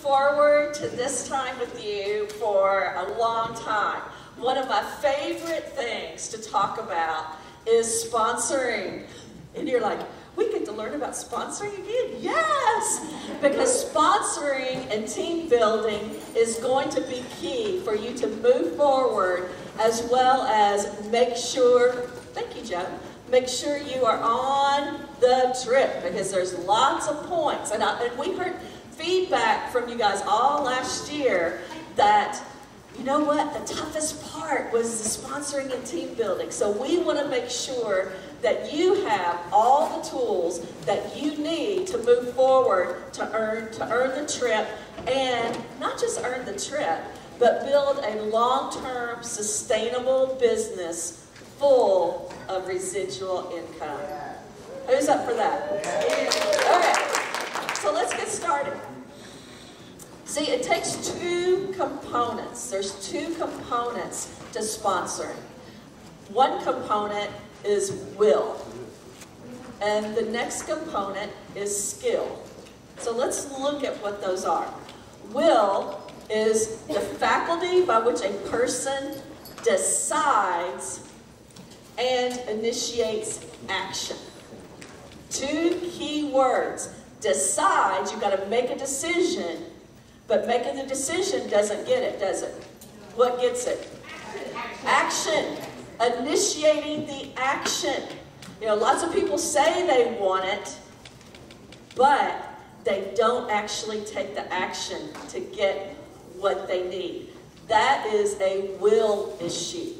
forward to this time with you for a long time. One of my favorite things to talk about is sponsoring. And you're like, we get to learn about sponsoring again? Yes! Because sponsoring and team building is going to be key for you to move forward, as well as make sure, thank you, Joe, make sure you are on the trip, because there's lots of points. And we heard feedback from you guys all last year that, you know what, the toughest part was the sponsoring and team building. So we want to make sure that you have all the tools that you need to move forward to earn the trip, and not just earn the trip, but build a long-term sustainable business full of residual income. Who's up for that? Okay, so let's get started. See, it takes two components. There's two components to sponsoring. One component is will, and the next component is skill. So let's look at what those are. Will is the faculty by which a person decides and initiates action. Two key words. Decide, you've got to make a decision, but making the decision doesn't get it, does it? What gets it? Action. Initiating the action. You know, lots of people say they want it, but they don't actually take the action to get what they need. That is a will issue.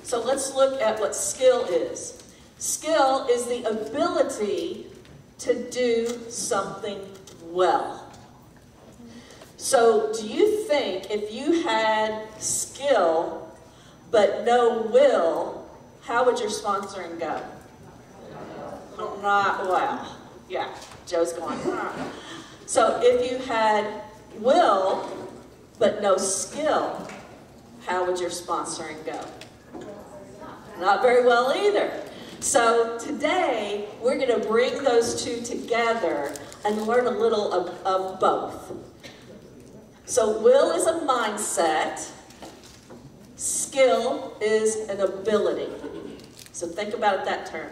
So let's look at what skill is. Skill is the ability to do something well. So do you think if you had skill but no will, how would your sponsoring go? Not well. Yeah, Joe's going, So if you had will but no skill, how would your sponsoring go? Not very well either. So today, we're going to bring those two together and learn a little of both. So will is a mindset. Skill is an ability. So think about that term.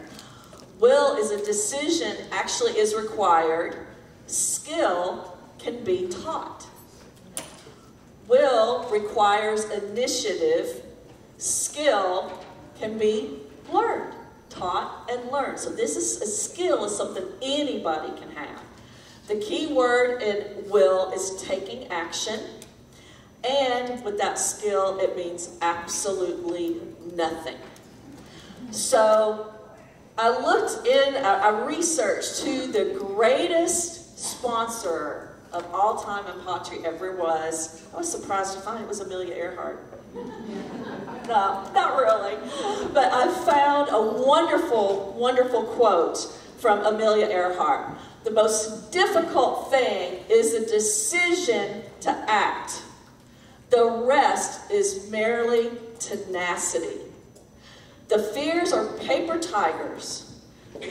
Will is a decision, actually is required. Skill can be taught. Will requires initiative. Skill can be learned, taught, and learned. So this is a skill, is something anybody can have. The key word in will is taking action. And with that skill, it means absolutely nothing. So I researched who the greatest sponsor of all time in pottery ever was. I was surprised to find it was Amelia Earhart. No, not really. But I found a wonderful, wonderful quote from Amelia Earhart. The most difficult thing is the decision to act. The rest is merely tenacity. The fears are paper tigers.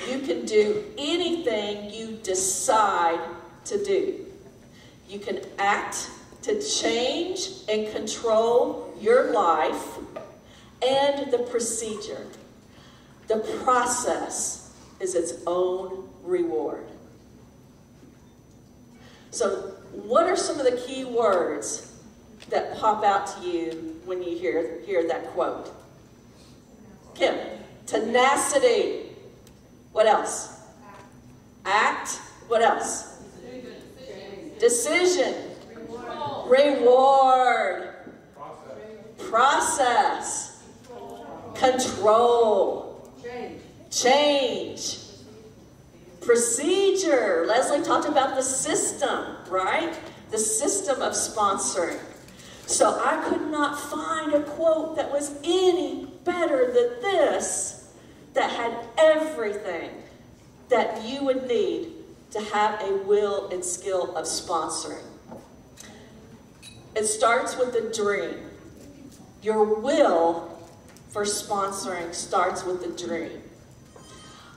You can do anything you decide to do. You can act to change and control your life and the procedure. The process is its own reward. So, what are some of the key words that pop out to you when you hear that quote? Kim, tenacity. What else? Act. What else? Decision. Reward. Process. Control. Change. Procedure. Leslie talked about the system, right? The system of sponsoring. So I could not find a quote that was any better than this, that had everything that you would need to have a will and skill of sponsoring. It starts with a dream. Your will for sponsoring starts with a dream.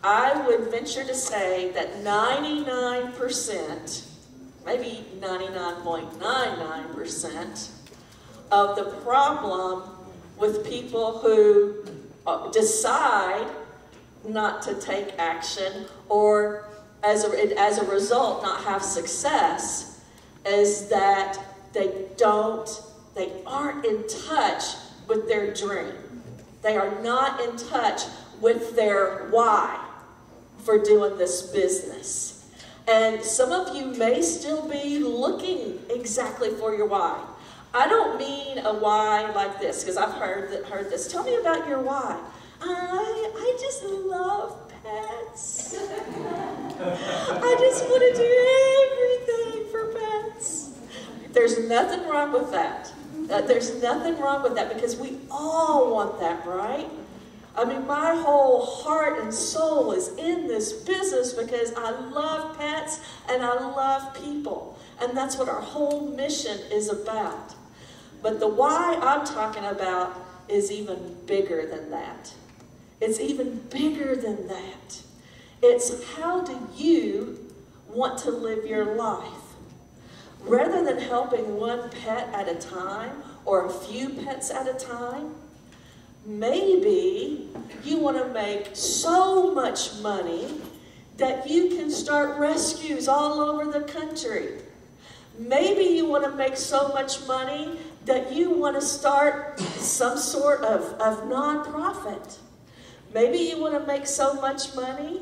I would venture to say that 99% maybe 99.99% of the problem with people who decide not to take action, or as a result not have success, is that they aren't in touch with their dream. They are not in touch with their why for doing this business. And some of you may still be looking exactly for your why. I don't mean a why like this, because I've heard this. Tell me about your why. I just love pets. I just want to do everything for pets. There's nothing wrong with that. There's nothing wrong with that, because we all want that, right? I mean, my whole heart and soul is in this business because I love pets and I love people. And that's what our whole mission is about. But the why I'm talking about is even bigger than that. It's even bigger than that. It's, how do you want to live your life? Rather than helping one pet at a time or a few pets at a time, maybe you want to make so much money that you can start rescues all over the country. Maybe you want to make so much money that you want to start some sort of nonprofit. Maybe you want to make so much money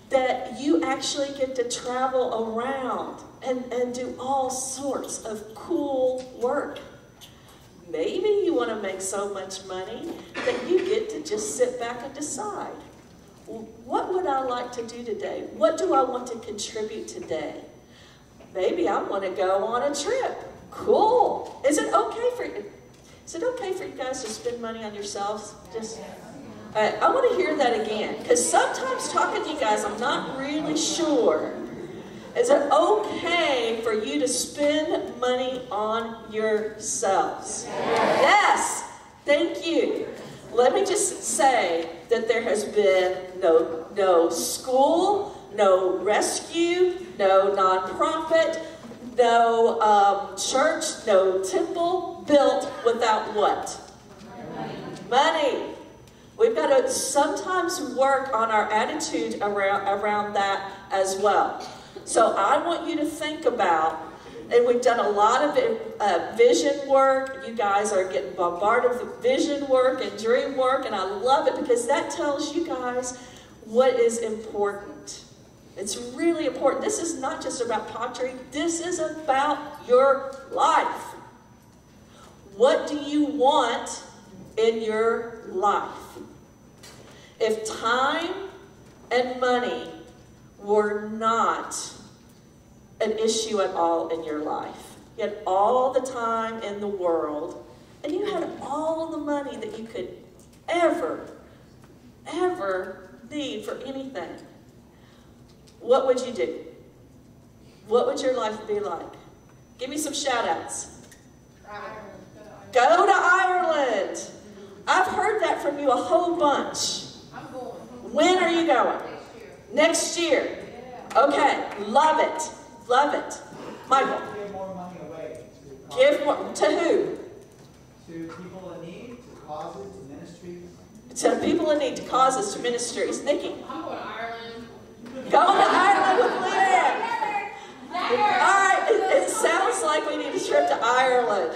that you actually get to travel around and do all sorts of cool work. Maybe you want to make so much money that you get to just sit back and decide, what would I like to do today? What do I want to contribute today? Maybe I want to go on a trip. Cool. Is it okay for you guys to spend money on yourselves? Just I want to hear that again, because sometimes talking to you guys, I'm not really sure. Is it okay for you to spend money on yourselves? Yes. Thank you. Let me just say that there has been no school, no rescue, no nonprofit, no church, no temple built without what? Money. We've got to sometimes work on our attitude around that as well. So I want you to think about, and we've done a lot of vision work. You guys are getting bombarded with vision work and dream work, and I love it because that tells you guys what is important. It's really important. This is not just about pottery. This is about your life. What do you want in your life? If time and money were not an issue at all in your life, you had all the time in the world, and you had all the money that you could ever need for anything, what would you do? What would your life be like? Give me some shout outs. Go to Ireland. I've heard that from you a whole bunch. When are you going? Next year. Okay, love it. Love it. Michael. Give more money away. Give more, to who? To people in need, to causes, to ministries. To people in need, to causes, to ministries. Nikki. I'm going to Ireland. Going to Ireland with Leanne. All right, it sounds like we need a trip to Ireland.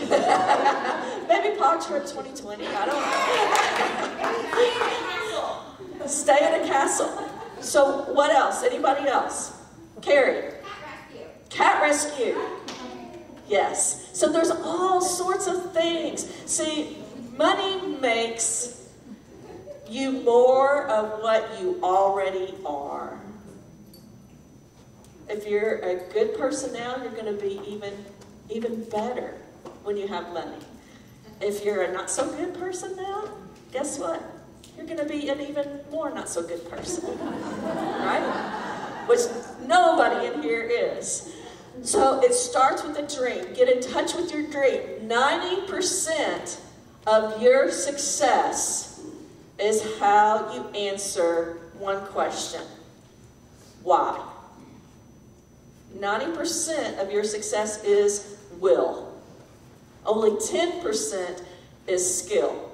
Maybe Pod Trip 2020, I don't know. Stay in a castle. So what else? Anybody else? Carrie. Cat rescue. Yes. So there's all sorts of things. See, money makes you more of what you already are. If you're a good person now, you're going to be even better when you have money. If you're a not so good person now, guess what? You're going to be an even more not so good person, right? Which nobody in here is. So it starts with a dream. Get in touch with your dream. 90% of your success is how you answer one question. Why? 90% of your success is will. Only 10% is skill.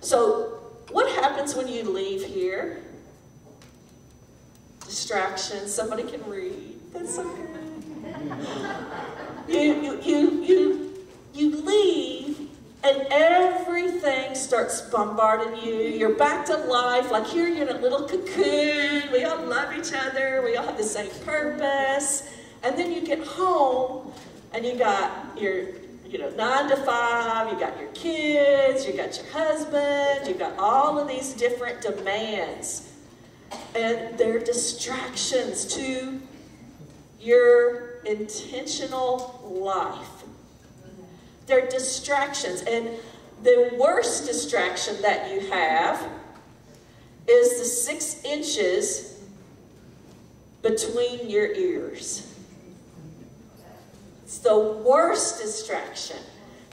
So what happens when you leave here? Distractions. Somebody can read. That's so good. You leave and everything starts bombarding you. You're back to life, like you're in a little cocoon. We all love each other. We all have the same purpose. And then you get home and you got your 9 to 5, you got your kids, you got your husband, you got all of these different demands. And they're distractions to your intentional life. They're distractions. And the worst distraction that you have is the 6 inches between your ears. It's the worst distraction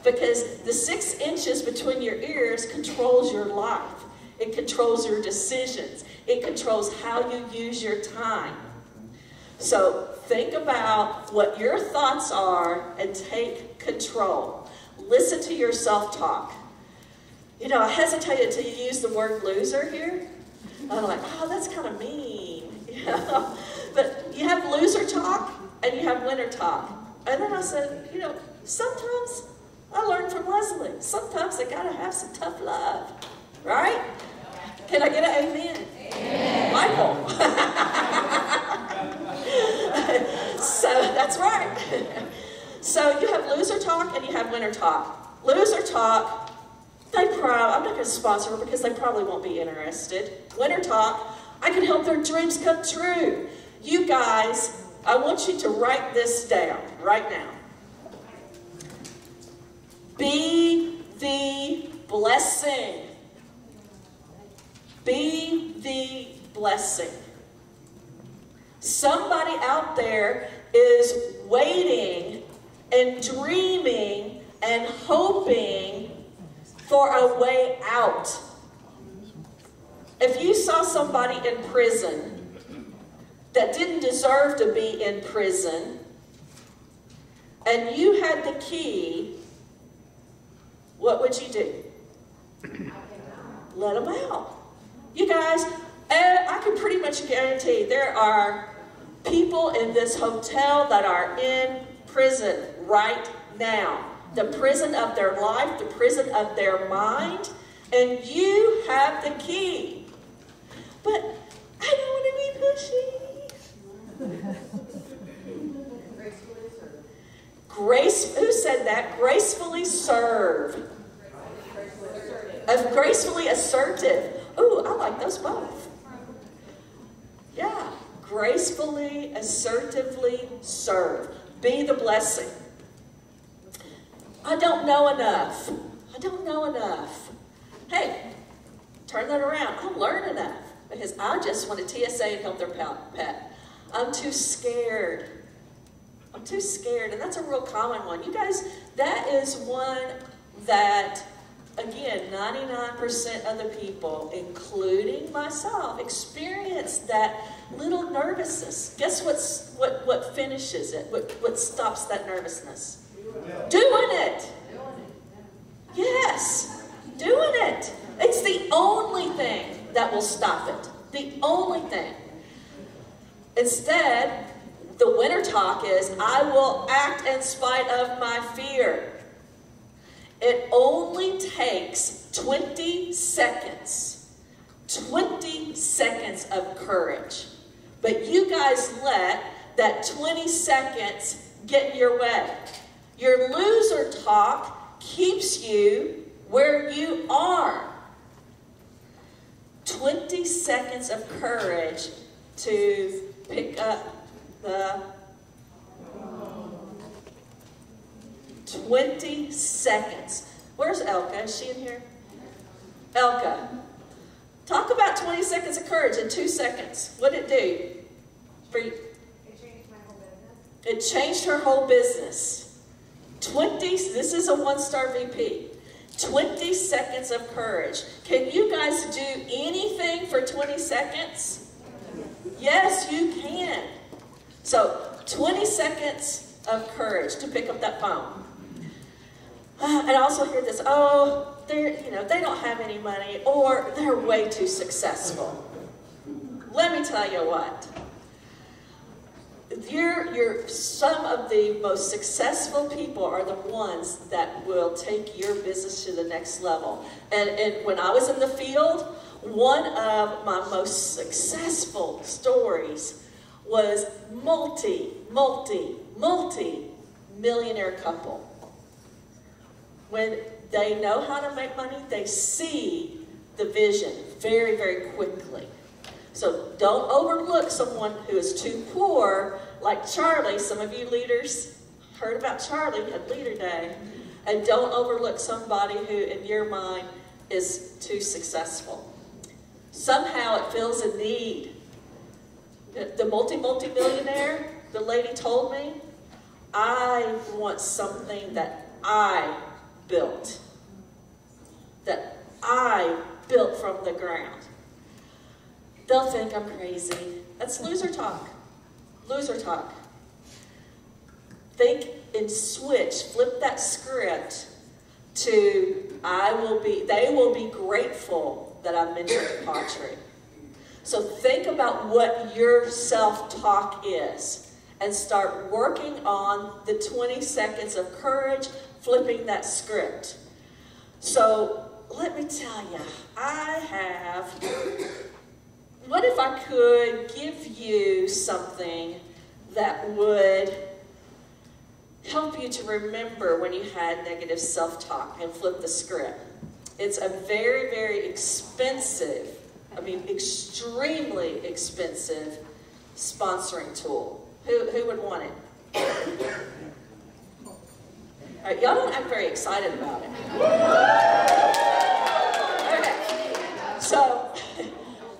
because the 6 inches between your ears controls your life. It controls your decisions. It controls how you use your time. So think about what your thoughts are and take control. Listen to your self-talk. I hesitated to use the word loser here. I'm like, oh, that's kind of mean. But you have loser talk and you have winner talk. And then I said, sometimes I learned from Leslie. Sometimes I gotta have some tough love, right? Can I get an amen? Amen. Michael. So that's right. So you have loser talk and you have winner talk. Loser talk, I'm not going to sponsor her because they probably won't be interested. Winner talk, I can help their dreams come true. You guys, I want you to write this down right now. Be the blessing. Be the blessing. Somebody out there is waiting and dreaming and hoping for a way out. If you saw somebody in prison that didn't deserve to be in prison, and you had the key, what would you do? Let them out. You guys, I can pretty much guarantee there are people in this hotel that are in prison right now. The prison of their life, the prison of their mind, and you have the key. But I don't want to be pushy. Who said that? Gracefully serve. Gracefully assertive. Ooh, I like those both. Yeah. Gracefully, assertively serve. Be the blessing. I don't know enough. I don't know enough. Hey, turn that around. I'll learn enough because I just want a TSA and help their pet. I'm too scared. I'm too scared. And that's a real common one. You guys, that is one that, again, 99% of the people, including myself, experience that little nervousness. Guess what finishes it? What stops that nervousness? Doing it. Yes, doing it. It's the only thing that will stop it. The only thing. Instead, the winner talk is, I will act in spite of my fear. It only takes 20 seconds. 20 seconds of courage. But you guys let that 20 seconds get in your way. Your loser talk keeps you where you are. 20 seconds of courage to pick up the 20 seconds. Where's Elka? Is she in here? Elka, talk about 20 seconds of courage in 2 seconds. What did it do for you? It changed my whole business. It changed her whole business. This is a 1-star VP. 20 seconds of courage. Can you guys do anything for 20 seconds? Yes, you can. So 20 seconds of courage to pick up that phone. And I also hear this, oh, they don't have any money, or they're way too successful. Let me tell you what. Some of the most successful people are the ones that will take your business to the next level. And when I was in the field, one of my most successful stories was multi-millionaire couple. When they know how to make money, they see the vision very, very quickly. So don't overlook someone who is too poor, like Charlie. Some of you leaders heard about Charlie at Leader Day. And don't overlook somebody who, in your mind, is too successful. Somehow it fills a need. The multi-millionaire, the lady told me, I want something that I built. That I built from the ground. They'll think I'm crazy. That's loser talk. Loser talk. Think and switch, flip that script to they will be grateful that I mentored Patri. So think about what your self-talk is and start working on the 20 seconds of courage, flipping that script. So let me tell you, what if I could give you something that would help you to remember when you had negative self-talk and flip the script? It's a very, very expensive, extremely expensive sponsoring tool. Who would want it? All right, y'all don't act very excited about it. Okay, so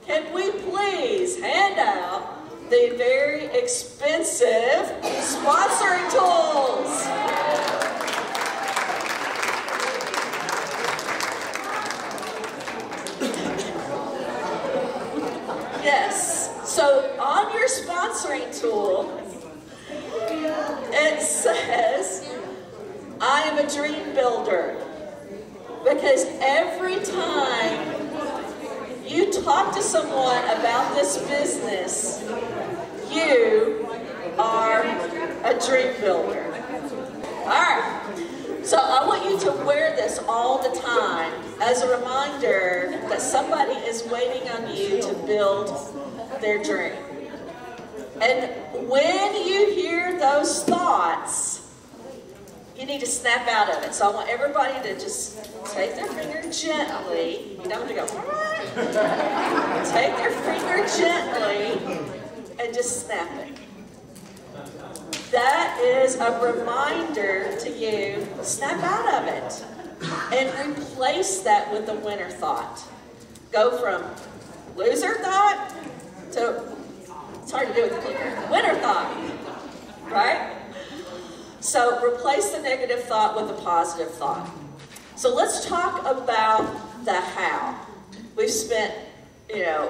can we please hand out the very expensive sponsoring tools? Yes, so on your sponsoring tool, it says, I am a dream builder. Because every time you talk to someone about this business, you are a dream builder. All right. So I want you to wear this all the time as a reminder that somebody is waiting on you to build their dream. And when you hear those thoughts, you need to snap out of it. So I want everybody to just take their finger gently. You don't have to go, what? Take their finger gently and just snap it. That is a reminder to you, snap out of it. And replace that with a winner thought. Go from loser thought to, it's hard to do with the clicker, winner thought, right? So replace the negative thought with a positive thought. So let's talk about the how. We've spent, a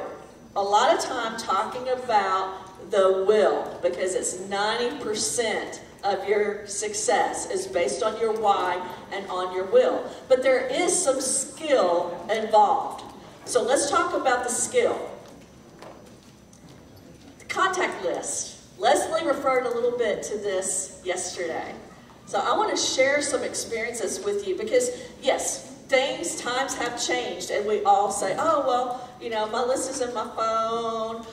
lot of time talking about the will, because it's 90% of your success is based on your why and on your will. But there is some skill involved. So let's talk about the skill. The contact list. Leslie referred a little bit to this yesterday. So I want to share some experiences with you because, yes, times have changed, and we all say, oh, well, my list is in my phone,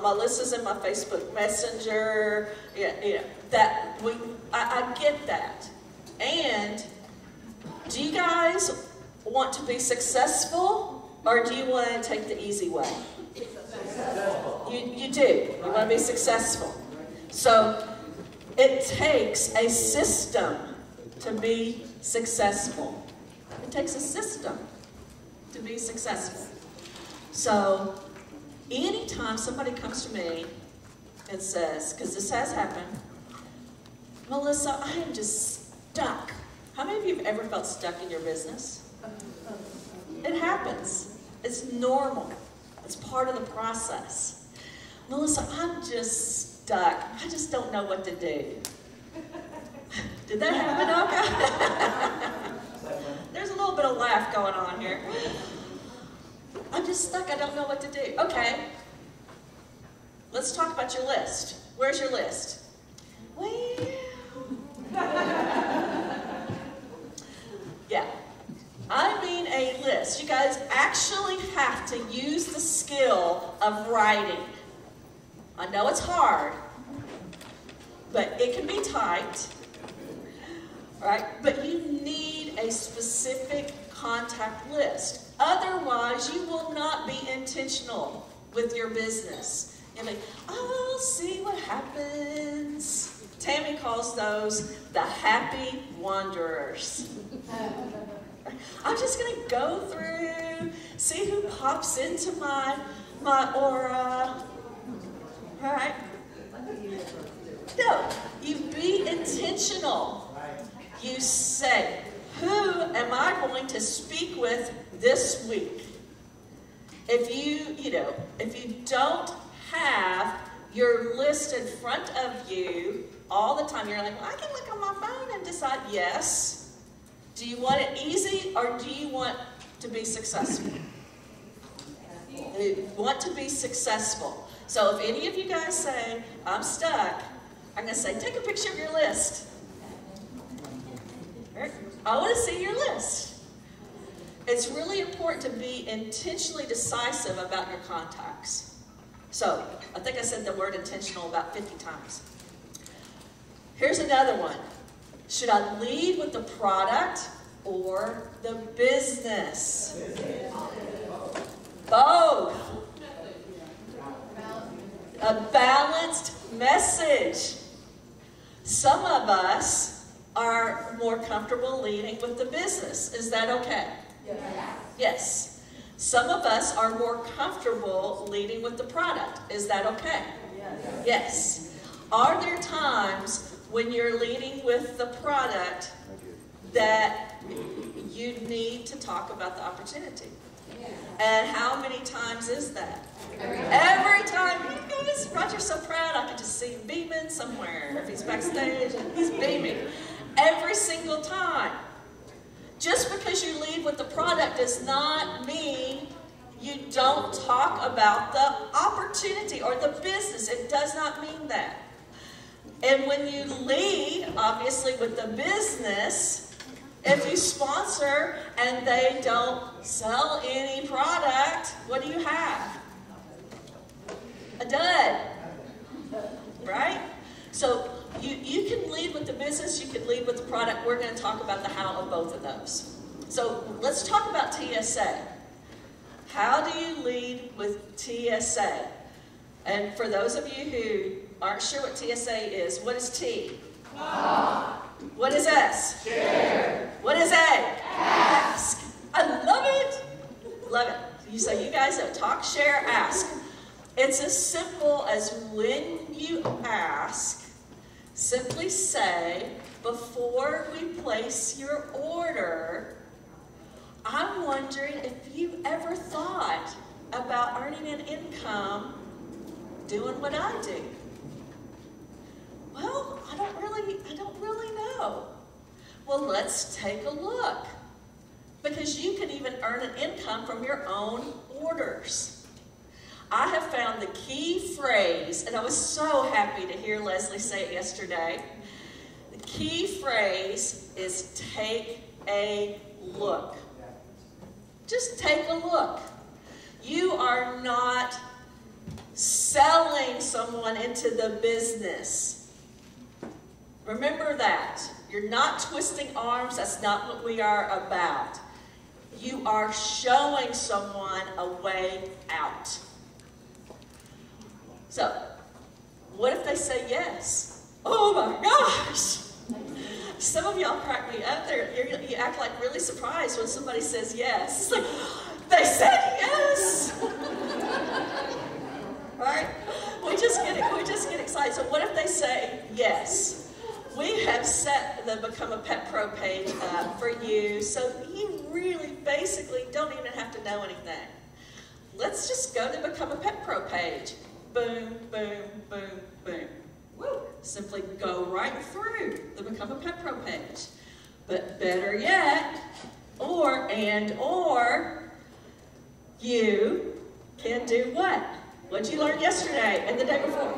my list is in my Facebook Messenger, I get that. And do you guys want to be successful, or do you want to take the easy way? You do. You want to be successful. So it takes a system to be successful. It takes a system to be successful. So anytime somebody comes to me and says, because this has happened, Melissa, I am just stuck. How many of you have ever felt stuck in your business? It happens. It's normal. It's part of the process. Melissa, I'm just stuck. I just don't know what to do. Did that happen? Okay. There's a little bit of laugh going on here. I'm just stuck. I don't know what to do. Okay. Let's talk about your list. Where's your list? Well, yeah. I mean a list. You guys actually have to use the skill of writing. I know it's hard, but it can be typed, right? But you need a specific contact list. Otherwise, you will not be intentional with your business. You'll be, oh, I'll see what happens. Tammy calls those the happy wanderers. I'm just going to go through, see who pops into my aura. All right? No, you be intentional. You say, who am I going to speak with this week? If you don't have your list in front of you all the time, you're like, well, I can look on my phone and decide, yes. Do you want it easy or do you want to be successful? You want to be successful. So if any of you guys say, I'm stuck, I'm going to say, take a picture of your list. I want to see your list. It's really important to be intentionally decisive about your contacts. So, I think I said the word intentional about 50 times. Here's another one. Should I lead with the product or the business? Both. A balanced message. Some of us are more comfortable leading with the business. Is that okay? Yes. Yes. Some of us are more comfortable leading with the product. Is that okay? Yes. Yes. Are there times when you're leading with the product that you need to talk about the opportunity? And how many times is that? Every time. You guys, Roger's so proud. I can just see him beaming somewhere. If he's backstage, he's beaming. Every single time. Just because you lead with the product does not mean you don't talk about the opportunity or the business. It does not mean that. And when you lead, obviously, with the business, if you sponsor and they don't sell any product, what do you have? A dud. Right? So you can lead with the business, you can lead with the product. We're going to talk about the how of both of those. So let's talk about TSA. How do you lead with TSA? And for those of you who aren't sure what TSA is, what is T? What is S? Share. What is A? Ask. I love it. Love it. So you guys know, talk, share, ask. It's as simple as when you ask, simply say, before we place your order, I'm wondering if you've ever thought about earning an income doing what I do. Well, I don't really know. Well, let's take a look. Because you can even earn an income from your own orders. I have found the key phrase, and I was so happy to hear Leslie say it yesterday. The key phrase is take a look. Just take a look. You are not selling someone into the business. Remember that. You're not twisting arms. That's not what we are about. You are showing someone a way out. So, what if they say yes? Oh my gosh! Some of y'all crack me up there. You act like really surprised when somebody says yes. It's like, they said yes! Right? We just get excited. So what if they say yes? We have set the Become a Pet Pro page up for you, so you really basically don't even have to know anything. Let's just go to Become a Pet Pro page. boom, boom, boom, boom. Woo! Simply go right through the Become a Pet Pro page. But better yet, or you can do what? What'd you learn yesterday and the day before?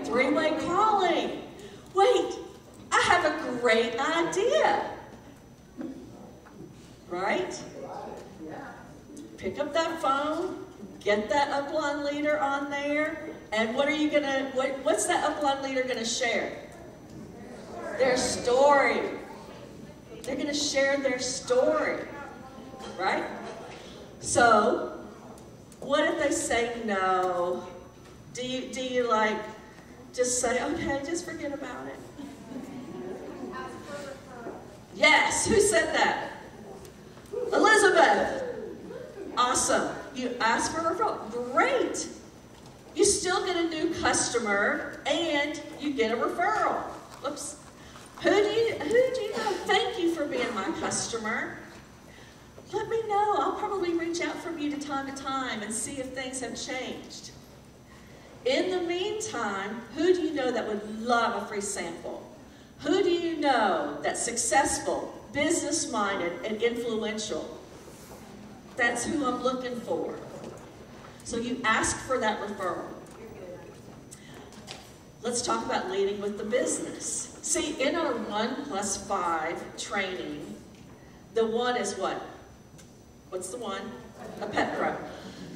Three-way calling. Wait, I have a great idea. Right? Pick up that phone, get that upline leader on there, and what are you gonna, what's that upline leader gonna share? Their story. They're gonna share their story, right? So, what if they say no? Do you like, just say, okay, just forget about it? Yes, who said that? Elizabeth. Awesome. You ask for a referral. Great. You still get a new customer and you get a referral. Whoops. Who do you know? Thank you for being my customer. Let me know. I'll probably reach out from you to time and see if things have changed. In the meantime, who do you know that would love a free sample? Who do you know that's successful, business-minded, and influential? That's who I'm looking for. So you ask for that referral. Let's talk about leading with the business. See, in our 1+5 training, the one is what? What's the one? A pet pro.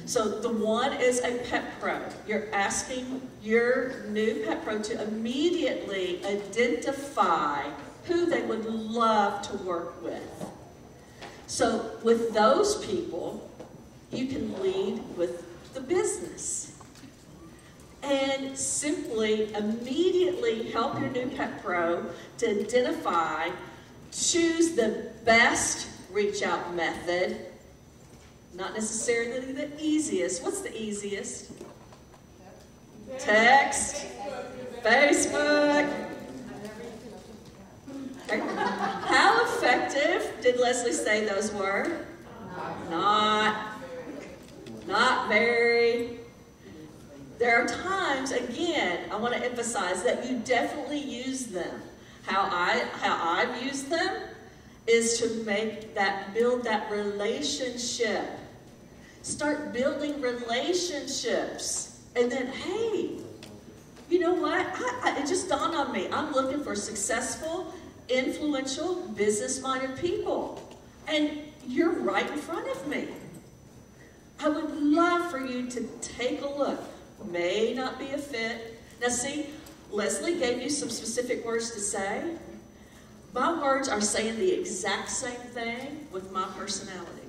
So the one is a pet pro. You're asking your new pet pro to immediately identify who they would love to work with. So with those people, you can lead with the business. And simply, immediately help your new pet pro to identify, choose the best reach out method, not necessarily the easiest. What's the easiest? Text, Facebook. How effective did Leslie say those were? Not very. There are times, again, I want to emphasize that you definitely use them. How I've used them is to build that relationship. Start building relationships. And then, hey, you know what? It just dawned on me. I'm looking for successful, influential, business-minded people. And you're right in front of me. I would love for you to take a look. May not be a fit. Now see, Leslie gave you some specific words to say. My words are saying the exact same thing with my personality.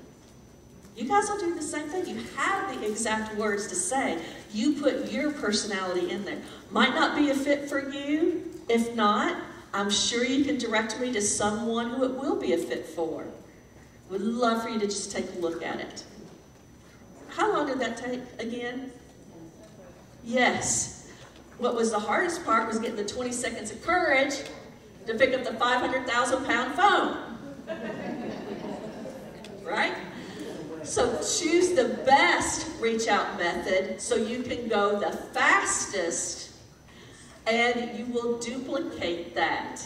You guys will do the same thing. You have the exact words to say. You put your personality in there. Might not be a fit for you. If not, I'm sure you can direct me to someone who it will be a fit for. Would love for you to just take a look at it. How long did that take again? Yes. What was the hardest part was getting the 20 seconds of courage to pick up the 500,000-pound phone. Right? So choose the best reach out method so you can go the fastest, and you will duplicate that.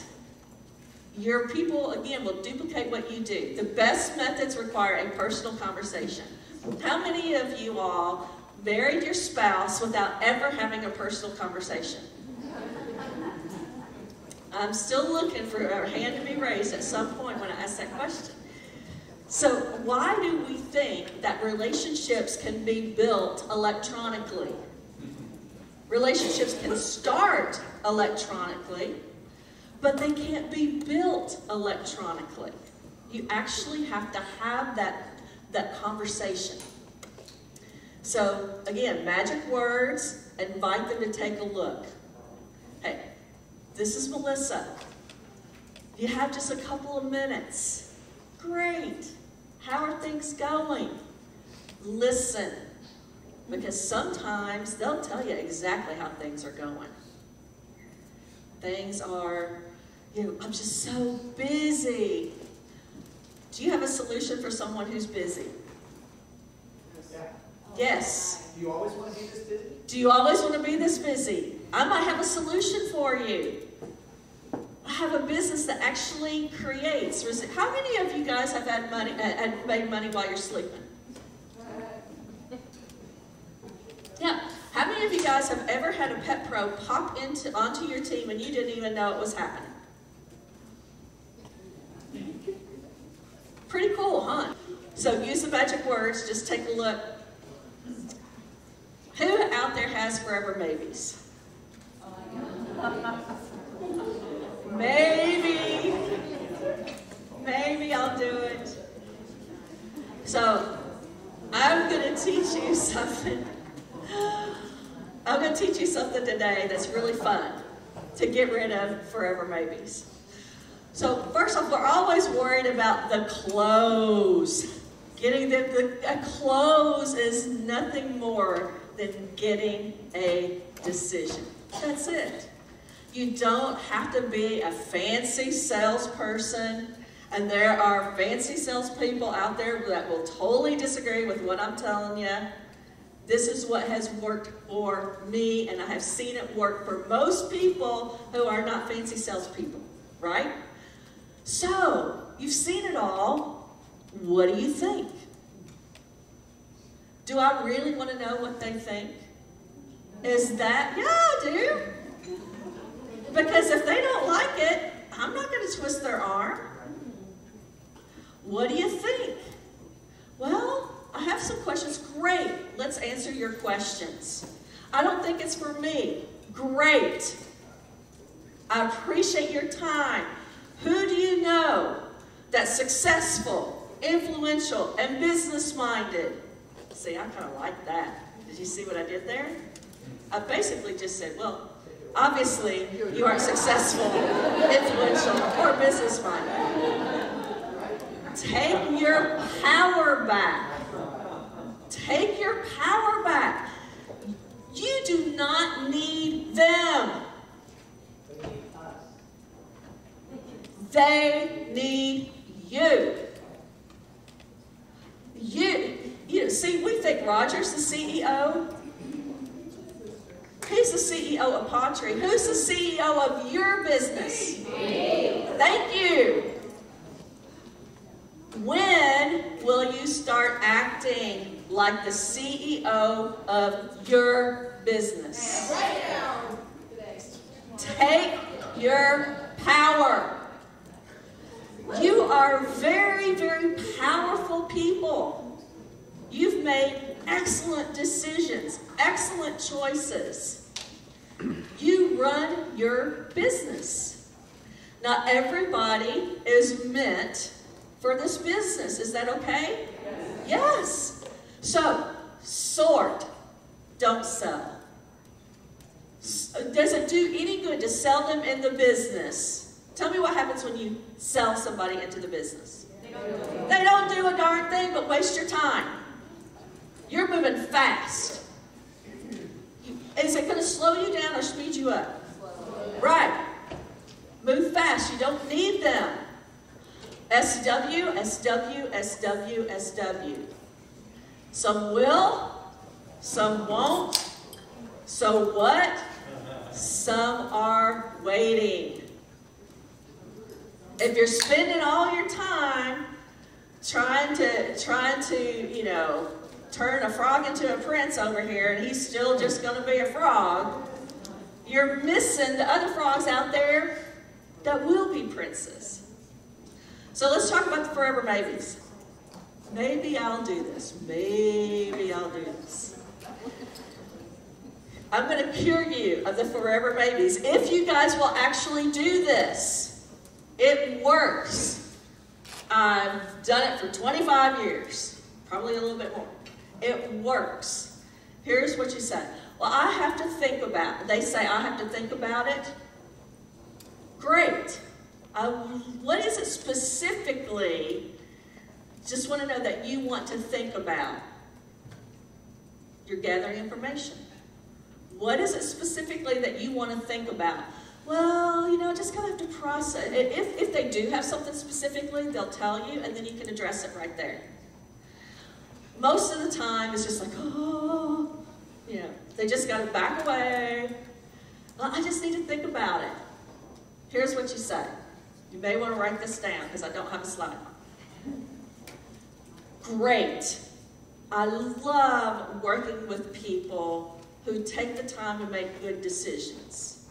Your people, again, will duplicate what you do. The best methods require a personal conversation. How many of you all married your spouse without ever having a personal conversation? I'm still looking for a hand to be raised at some point when I ask that question. So why do we think that relationships can be built electronically? Relationships can start electronically, but they can't be built electronically. You actually have to have that conversation. So again, magic words, invite them to take a look. Hey, this is Melissa. You have just a couple of minutes. Great. How are things going? Listen, because sometimes they'll tell you exactly how things are going. Things are, I'm just so busy. Do you have a solution for someone who's busy? Yes. Do you always want to be this busy? Do you always want to be this busy? I might have a solution for you. I have a business that actually creates. How many of you guys have had money and made money while you're sleeping? Yeah. How many of you guys have ever had a pet pro pop onto your team and you didn't even know it was happening? Pretty cool, huh? So use the magic words. Just take a look. Who out there has Forever Maybes? Maybe. Maybe I'll do it. So I'm going to teach you something. I'm going to teach you something today that's really fun to get rid of Forever Maybes. So first off, we're always worried about the close. Getting a close is nothing more than getting a decision. That's it. You don't have to be a fancy salesperson, and there are fancy salespeople out there that will totally disagree with what I'm telling you. This is what has worked for me, and I have seen it work for most people who are not fancy salespeople, right? So, you've seen it all. What do you think? Do I really want to know what they think? Is that, yeah, I do. Because if they don't like it, I'm not going to twist their arm. What do you think? Well, I have some questions. Great. Let's answer your questions. I don't think it's for me. Great. I appreciate your time. Who do you know that's successful, influential, and business-minded? See, I kind of like that. Did you see what I did there? I basically just said, well, obviously you aren't successful, influential, or business-minded. Take your power back. Take your power back. You do not need them. They need you. You see, we think Roger's the CEO. He's the CEO of Pottery. Who's the CEO of your business? Me. Thank you. When will you start acting like the CEO of your business? Right now. Take your power. You are very, very powerful people. You've made excellent decisions, excellent choices. You run your business. Not everybody is meant for this business. Is that okay? Yes. So, sort, don't sell. Does it do any good to sell them in the business? Tell me what happens when you sell somebody into the business. They don't do a darn thing but waste your time. You're moving fast. Is it going to slow you down or speed you up? Right. Move fast. You don't need them. SW, SW, SW, SW. Some will, some won't. So what? Some are waiting. If you're spending all your time trying to, you know, turn a frog into a prince over here and he's still just going to be a frog, you're missing the other frogs out there that will be princes. So let's talk about the Forever Maybes. Maybe I'll do this. Maybe I'll do this. I'm going to cure you of the Forever Maybes if you guys will actually do this. It works. I've done it for 25 years, probably a little bit more. It works. Here's what you say. Well, I have to think about it. They say I have to think about it. Great. What is it specifically? Just want to know that you want to think about. You're gathering information. What is it specifically that you want to think about? Well, you know, just kind of have to process. If they do have something specifically, they'll tell you, and then you can address it right there. Most of the time, it's just like, oh, You know, they just got to back away. Well, I just need to think about it. Here's what you say. You may want to write this down because I don't have a slide. Great. I love working with people who take the time to make good decisions.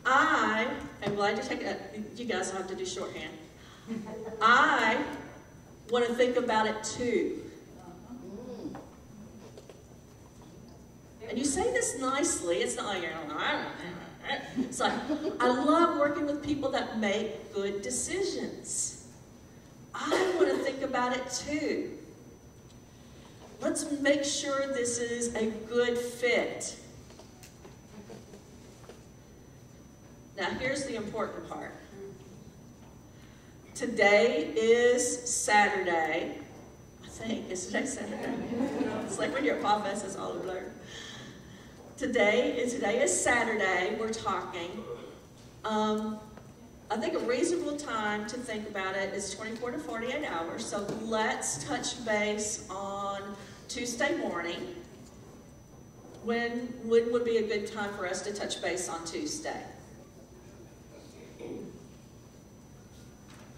I am glad you take it. You guys don't have to do shorthand. I want to think about it too. And you say this nicely. It's not like, it's like, I love working with people that make good decisions. I want to think about it too. Let's make sure this is a good fit. Now, here's the important part. Today is Saturday. I think. Is today Saturday? It's like when you're at Pop Fest, it's all a blur. Today is Saturday. We're talking. I think a reasonable time to think about it is 24 to 48 hours. So let's touch base on Tuesday morning. When would be a good time for us to touch base on Tuesday?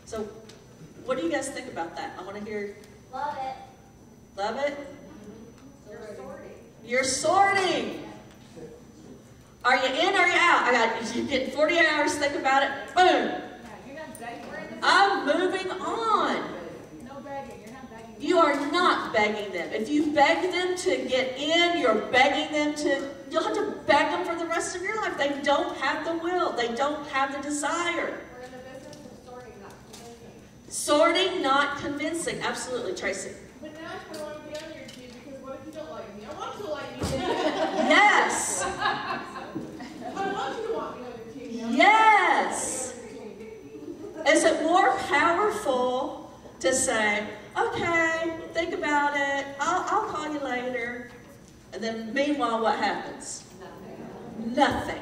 So, what do you guys think about that? I want to hear. Love it. Love it? You're sorting. You're sorting. Are you in or are you out? You get 48 hours to think about it. Boom. Yeah, you're not begging. I'm moving on. No begging. You're not begging. You are not begging them. If you beg them to get in, you're begging them to, you'll have to beg them for the rest of your life. They don't have the will. They don't have the desire. We're in the business of sorting, not convincing. Sorting, not convincing. Absolutely, Tracy. But now I want to be on your team because what if you don't like me? I want you to like me. Yes. I want you to want me on your team. Yes. Is it more powerful to say, okay, think about it, I'll call you later, and then meanwhile what happens? Nothing.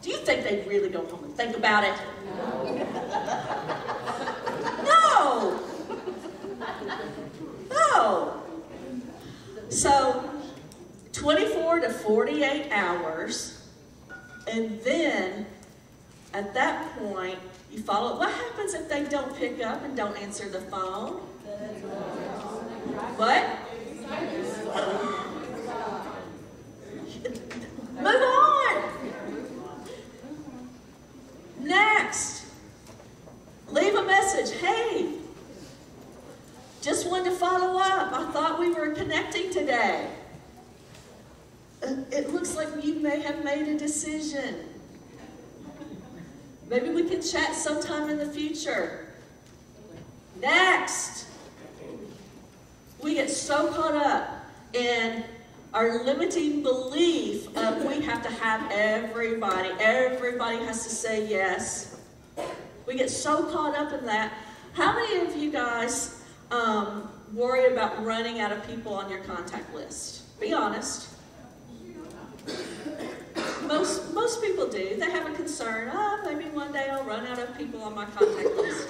Do you think they'd really go home and think about it? No. No. So 24 to 48 hours, and then at that point, you follow. What happens if they don't pick up and don't answer the phone? What? Move on. Next. Leave a message. Hey, just wanted to follow up. I thought we were connecting today. It looks like you may have made a decision. Maybe we can chat sometime in the future. Next. We get so caught up in our limiting belief of we have to have everybody. Everybody has to say yes. We get so caught up in that. How many of you guys worry about running out of people on your contact list? Be honest. Most people do. They have a concern. Maybe one day I'll run out of people on my contact list.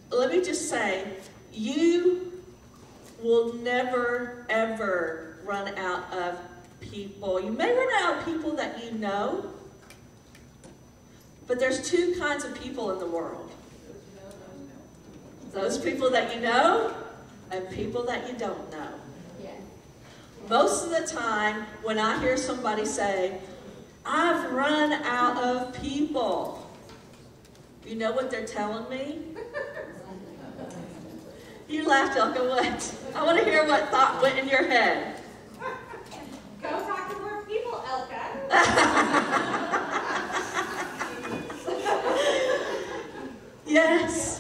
Let me just say, you will never, ever run out of people. You may run out of people that you know, but there's two kinds of people in the world. Those people that you know and people that you don't know. Most of the time, when I hear somebody say, I've run out of people, you know what they're telling me? You laughed, Elka. What? I want to hear what thought went in your head. Go talk to more people, Elka. Yes.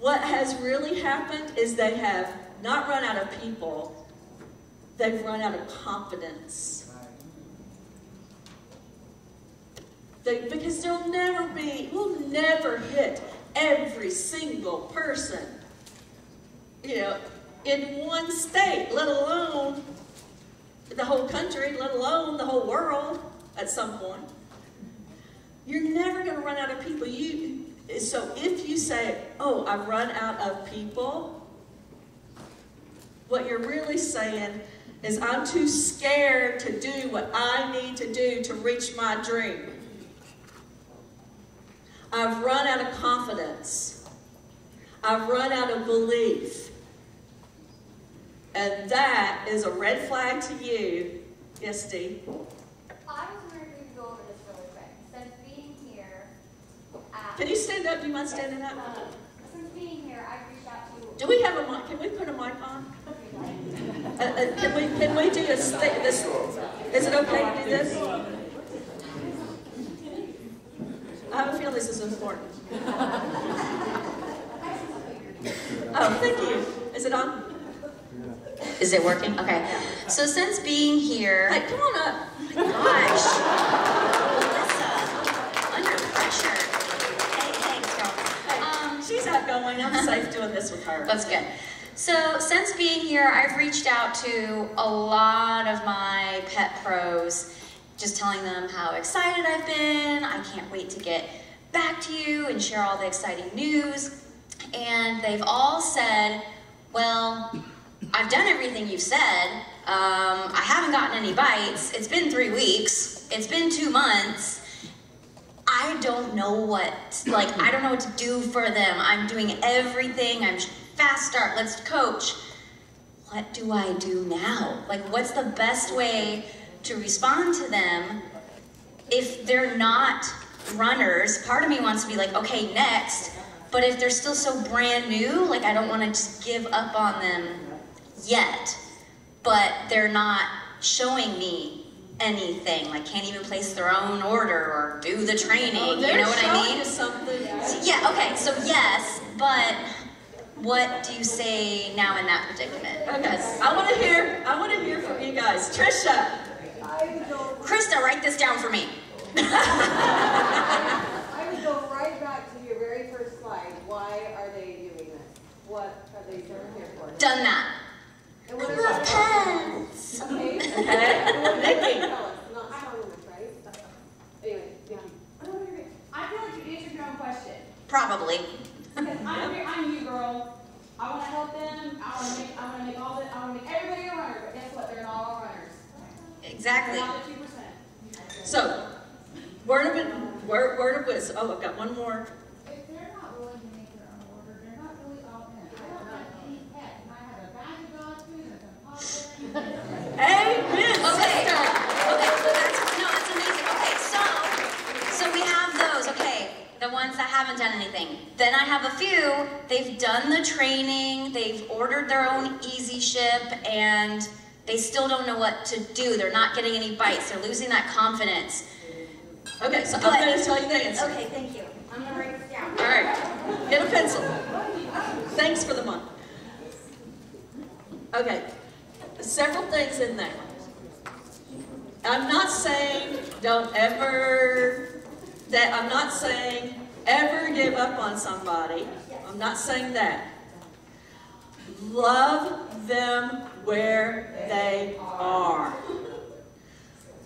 What has really happened is they have not run out of people. They've run out of confidence. Because we'll never hit every single person, in one state, let alone the whole country, let alone the whole world at some point. You're never going to run out of people. So if you say, oh, I've run out of people, what you're really saying is I'm too scared to do what I need to do to reach my dream. I've run out of confidence. I've run out of belief. And that is a red flag to you. Yes, Steve? I was wondering if we could go over this really quick. Since being here at... Can you stand up? Do you mind standing up? Since being here, I've reached out to... Do we have a mic? Can we put a mic on? Can we do this? Is it okay to do this? I have a feeling this is important. Oh, thank you. Is it on? Is it working? Okay. So since being here... Hey, come on up. Oh my gosh. Melissa, under pressure. Hey, thanks, girl. She's outgoing. I'm safe doing this with her. That's good. So since being here, I've reached out to a lot of my pet pros, just telling them how excited I've been. I can't wait to get back to you and share all the exciting news. And they've all said, well, I've done everything you've said. I haven't gotten any bites. It's been 3 weeks. It's been 2 months. I don't know what to do for them. I'm doing everything. I'm fast start, let's coach. What do I do now? Like, what's the best way to respond to them if they're not runners? Part of me wants to be like, okay, next. But if they're still so brand new, like, I don't want to just give up on them yet. But they're not showing me anything, like can't even place their own order or do the training. Oh, you know what I mean? You something. Yeah, okay, so yes, but what do you say now in that predicament? Okay, I want to hear from you guys. Trisha. Krista, write this down for me. I would go right back to your very first slide. Why are they doing this? What are they doing here for? Done that. And what I are love they- pets. Okay. Okay. Nikki. Tell us. Not telling us, right? Anyway, yeah. I feel like you answered your own question. Probably. Because I'm you, girl. I want to help them. I want to make everybody a runner. But guess what? They're not all runners. Exactly. They're not the 2%. So, word of wisdom. Oh, I've got one more. If they're not willing to make their own order, they're not really all pets. I don't have any pets. I have a bag of dog food and some popcorn. Amen. Okay. sister. Okay, so that's amazing. Okay, so we have those, okay, the ones that haven't done anything. Then I have a few, they've done the training, they've ordered their own easy ship, and they still don't know what to do. They're not getting any bites. They're losing that confidence. Okay, so I'm going to tell you the answer. Okay, thank you. I'm going to write this down. All right, get a pencil. Thanks for the month. Okay, several things in there. I'm not saying I'm not saying ever give up on somebody. I'm not saying that. Love them where they are.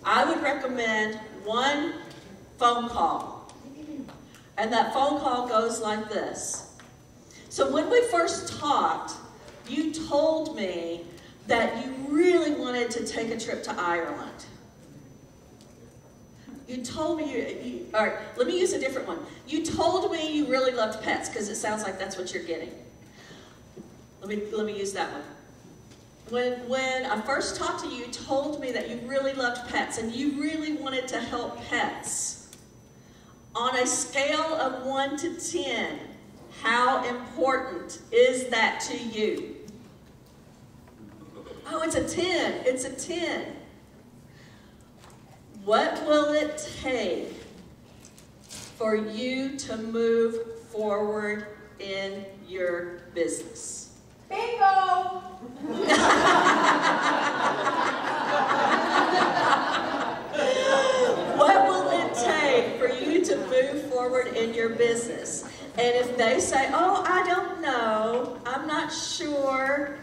I would recommend one phone call. And that phone call goes like this. So when we first talked, you told me that you really wanted to take a trip to Ireland. You told me all right, let me use a different one. You told me you really loved pets, because it sounds like that's what you're getting. Let me use that one. When I first talked to you, you told me that you really loved pets and you really wanted to help pets. On a scale of 1 to 10, how important is that to you? Oh, it's a 10. It's a 10. What will it take for you to move forward in your business? Bingo! What will it take for you to move forward in your business? And if they say, oh, I don't know, I'm not sure,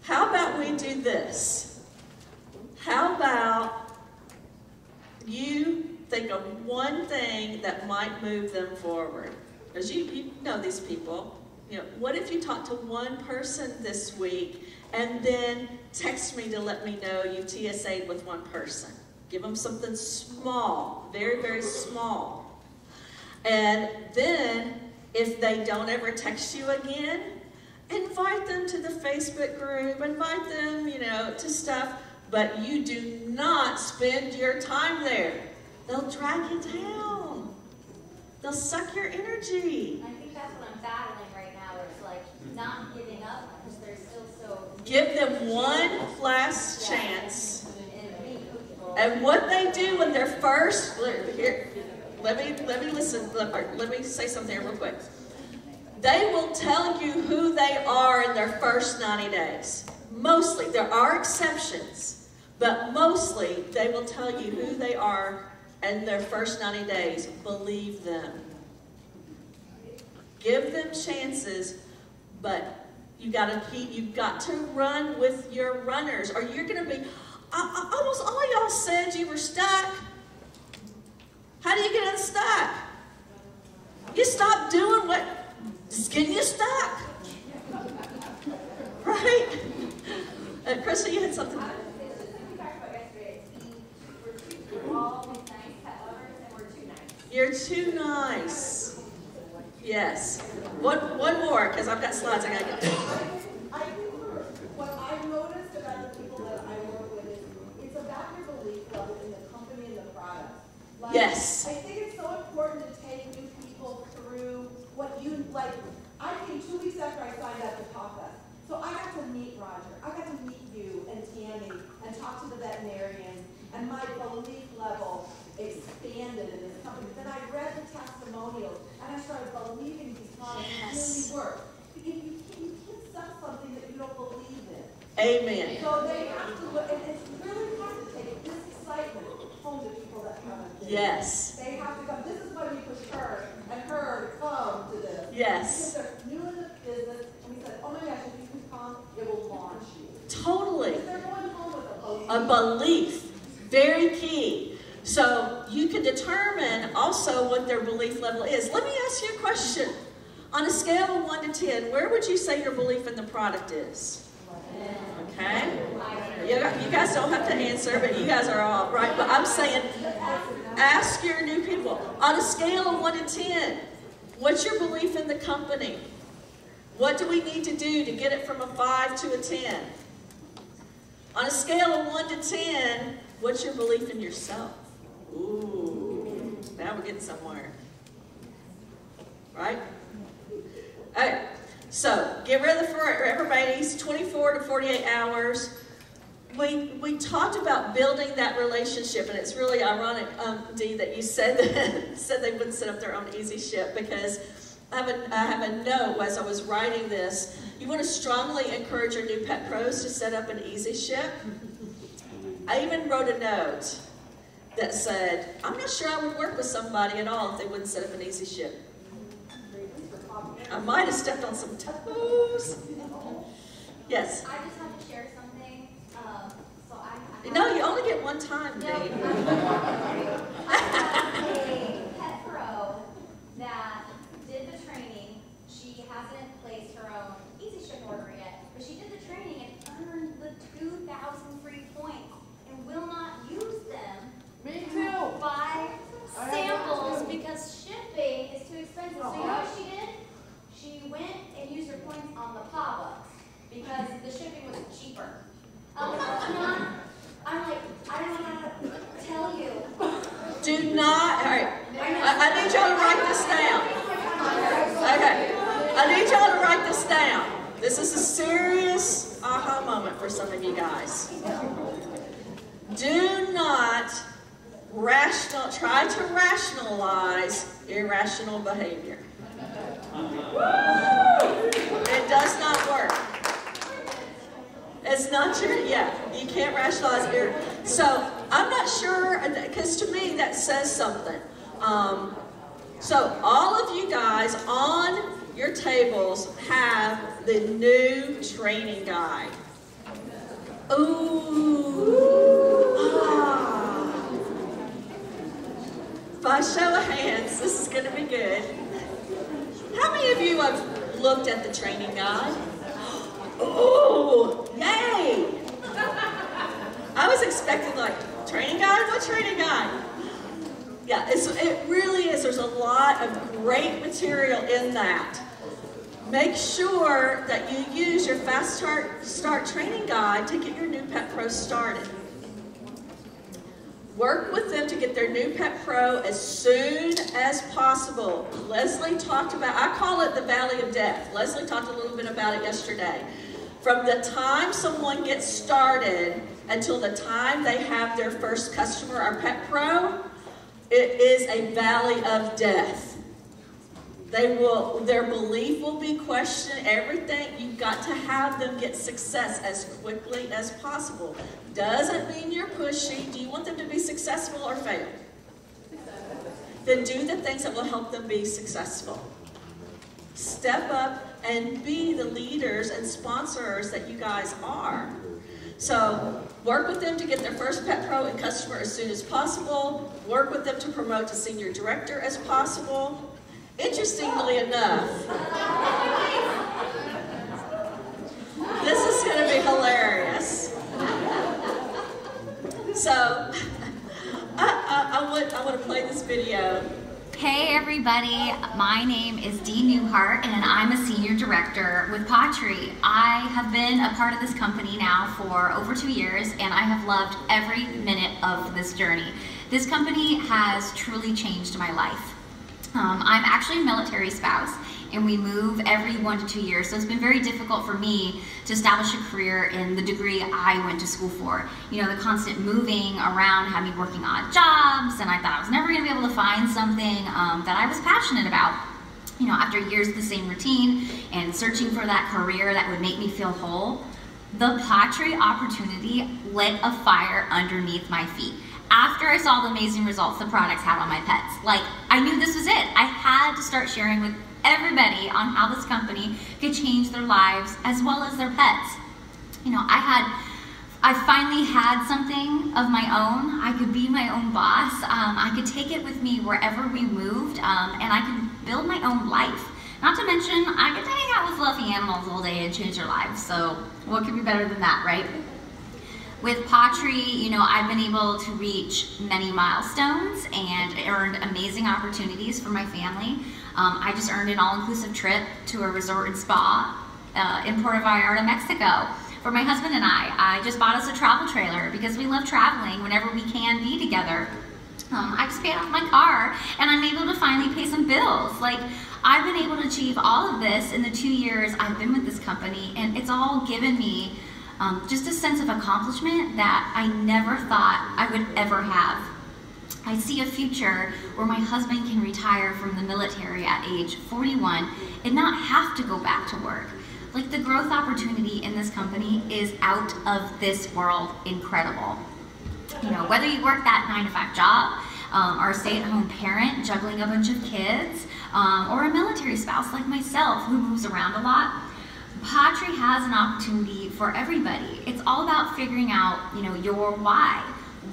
how about we do this? How about you think of one thing that might move them forward? because you know these people. You know, what if you talk to one person this week and then text me to let me know you TSA'd with one person? Give them something small, very, very small. And then, if they don't ever text you again, invite them to the Facebook group, invite them, you know, to stuff, but you do not spend your time there. They'll drag you down. They'll suck your energy. I think that's what I'm battling right now, is like not giving up because they're still so. Give them one last chance. And what they do when they're first, here, let me say something here real quick. They will tell you who they are in their first 90 days. Mostly, there are exceptions, but mostly they will tell you who they are in their first 90 days. Believe them. Give them chances, but you've got to run with your runners, or you're going to be, almost all y'all said you were stuck. How do you get unstuck? You stop doing what is getting you stuck. Right? Krista, you had something. We talked about yesterday, we're all nice pet lovers and we're too nice. You're too nice. Yes. One more, because I've got slides I got to get to. I think what I've noticed about the people that I work with is it's about your belief level in the company and the product. Like, Yes. I think it's so important to take new people through what you like. I came 2 weeks after I signed up to Papa. So I got to meet Roger. I got to meet you and Tammy and talk to the veterinarians, and my belief level expanded in this company. Then I read the testimonials and I started believing these products really work. You can't sell something that you don't believe in. Amen. So they have to look, and it's really hard to take this excitement home to people that come and visit. Yes. They have to come. This is why we push her and her to come to this. Yes. Because they're new in the business, and we said, oh my gosh, if you can come, it will launch you. Totally. Because they're going home with a belief. A belief. Very key. So you can determine also what their belief level is. Let me ask you a question. On a scale of 1 to 10, where would you say your belief in the product is? Okay? You guys don't have to answer, but you guys are all right. But I'm saying, ask your new people. On a scale of 1 to 10, what's your belief in the company? What do we need to do to get it from a 5 to a 10? On a scale of 1 to 10, what's your belief in yourself? Ooh, now we're getting somewhere. Right? Okay, so get rid of the forever babies, 24 to 48 hours. We talked about building that relationship, and it's really ironic, Dee, that you said they wouldn't set up their own Easy Ship, because I have a note as I was writing this. You want to strongly encourage your new pet pros to set up an Easy Ship. I even wrote a note that said, I'm not sure I would work with somebody at all if they wouldn't set up an Easy Ship. I might have stepped on some toes. Yes? I just have to share something. So I No, you only get one time, No, Dave. I have a pet pro that did the training. She hasn't placed her own Easy Ship order yet, but she did the training and earned the 2,000 free points and will not use them Me to too. buy samples because shipping is too expensive. So you know what she did? She went and used her points on the Papa because the shipping was cheaper. I'm like, I don't know how to tell you. Do not, all right, I need y'all to write this down. Okay, I need y'all to write this down. This is a serious aha moment for some of you guys. Do not try to rationalize irrational behavior. It does not work. It's not your, you can't rationalize it. So I'm not sure, because to me that says something. So all of you guys on your tables have the new training guide. Ooh. Ah. By show of hands, this is going to be good. How many of you have looked at the training guide? Oh, yay! I was expecting like, training guide? What training guide? Yeah, it really is. There's a lot of great material in that. Make sure that you use your Fast Start training guide to get your new Pet Pro started. Work with them to get their new Pet Pro as soon as possible. Leslie talked about, I call it the Valley of Death. Leslie talked a little bit about it yesterday. From the time someone gets started until the time they have their first customer or Pet Pro, it is a valley of death. Their belief will be questioned, everything. You've got to have them get success as quickly as possible. Doesn't mean you're pushy. Do you want them to be successful or fail? Then do the things that will help them be successful. Step up and be the leaders and sponsors that you guys are. So work with them to get their first Pet Pro and customer as soon as possible. Work with them to promote to senior director as possible. Interestingly enough, this is going to be hilarious. So I want to play this video. Hey everybody, my name is Dee Newhart and I'm a senior director with Pottery. I have been a part of this company now for over 2 years and I have loved every minute of this journey. This company has truly changed my life. I'm actually a military spouse and we move every 1 to 2 years, so it's been very difficult for me to establish a career in the degree I went to school for. You know, the constant moving around had me working odd jobs, and I thought I was never going to be able to find something that I was passionate about. You know, after years of the same routine and searching for that career that would make me feel whole, the Pottery opportunity lit a fire underneath my feet. After I saw the amazing results the products had on my pets, like, I knew this was it. I had to start sharing with everybody on how this company could change their lives as well as their pets. You know, I finally had something of my own. I could be my own boss. I could take it with me wherever we moved, and I could build my own life. Not to mention, I get to hang out with fluffy animals all day and change their lives. So what could be better than that, right? With Pottery, you know, I've been able to reach many milestones and earned amazing opportunities for my family. I just earned an all-inclusive trip to a resort and spa in Puerto Vallarta, Mexico. For my husband and I just bought us a travel trailer because we love traveling whenever we can be together. I just paid off my car and I'm able to finally pay some bills. Like, I've been able to achieve all of this in the 2 years I've been with this company, and it's all given me just a sense of accomplishment that I never thought I would ever have. I see a future where my husband can retire from the military at age 41 and not have to go back to work. Like, the growth opportunity in this company is out of this world incredible. You know, whether you work that 9-to-5 job, or a stay-at-home parent juggling a bunch of kids, or a military spouse like myself who moves around a lot, Pottery has an opportunity for everybody. It's all about figuring out, you know, your why.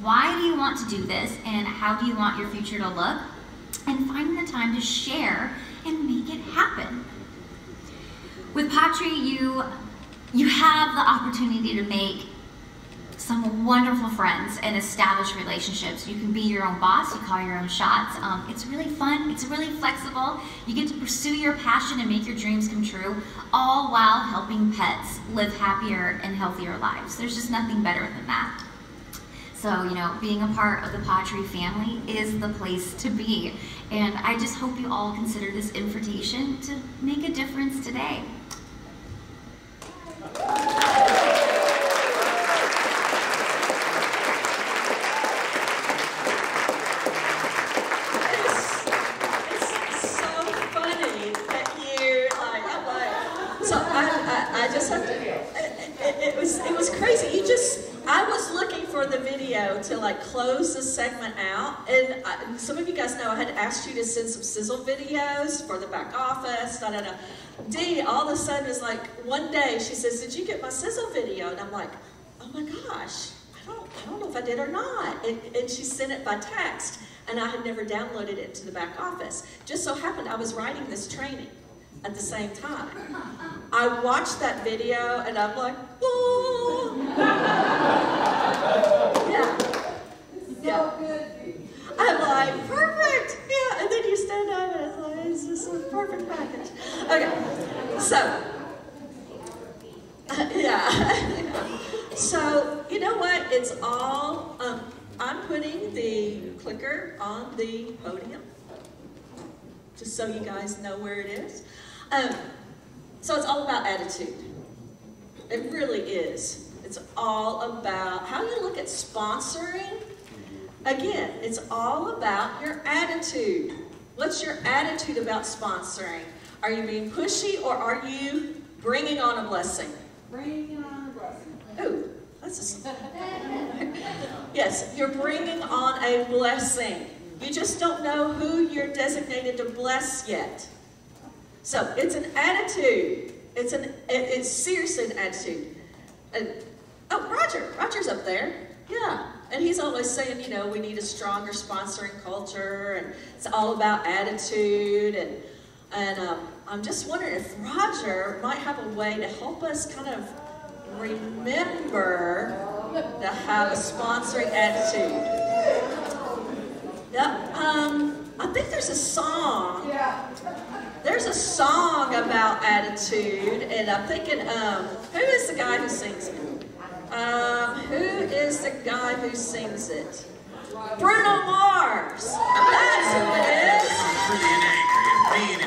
Why do you want to do this, and how do you want your future to look? And finding the time to share and make it happen. With Pottery, you have the opportunity to make some wonderful friends and establish relationships. You can be your own boss, you call your own shots. It's really fun, it's really flexible. You get to pursue your passion and make your dreams come true, all while helping pets live happier and healthier lives. There's just nothing better than that. So, you know, being a part of the Pottery family is the place to be. And I just hope you all consider this invitation to make a difference today. I just have to, it was crazy. I was looking for the video to like close the segment out, and some of you guys know I had asked you to send some sizzle videos for the back office, Dee all of a sudden is like, one day she says, did you get my sizzle video? And I'm like, oh my gosh, I don't know if I did or not. And she sent it by text, and I had never downloaded it to the back office. Just so happened I was writing this training. at the same time. I watched that video and I'm like, oh. Yeah. So good. I'm like, perfect. Yeah, and then you stand up and it's like, it's just a perfect package. Okay, so, yeah. So, you know what? It's all, I'm putting the clicker on the podium, just so you guys know where it is. So it's all about attitude. It really is. It's all about how you look at sponsoring. Again, it's all about your attitude. What's your attitude about sponsoring? Are you being pushy or are you bringing on a blessing? Bringing on a blessing. Oh, that's a... Yes, you're bringing on a blessing. You just don't know who you're designated to bless yet. So it's an attitude. It's seriously an attitude. Oh, Roger's up there. Yeah. And he's always saying, you know, we need a stronger sponsoring culture, and it's all about attitude. And I'm just wondering if Roger might have a way to help us kind of remember to have a sponsoring attitude. Yep. I think there's a song. Yeah. There's a song about attitude, and I'm thinking, who is the guy who sings it? Who is the guy who sings it? Bruno Mars. That's who it is.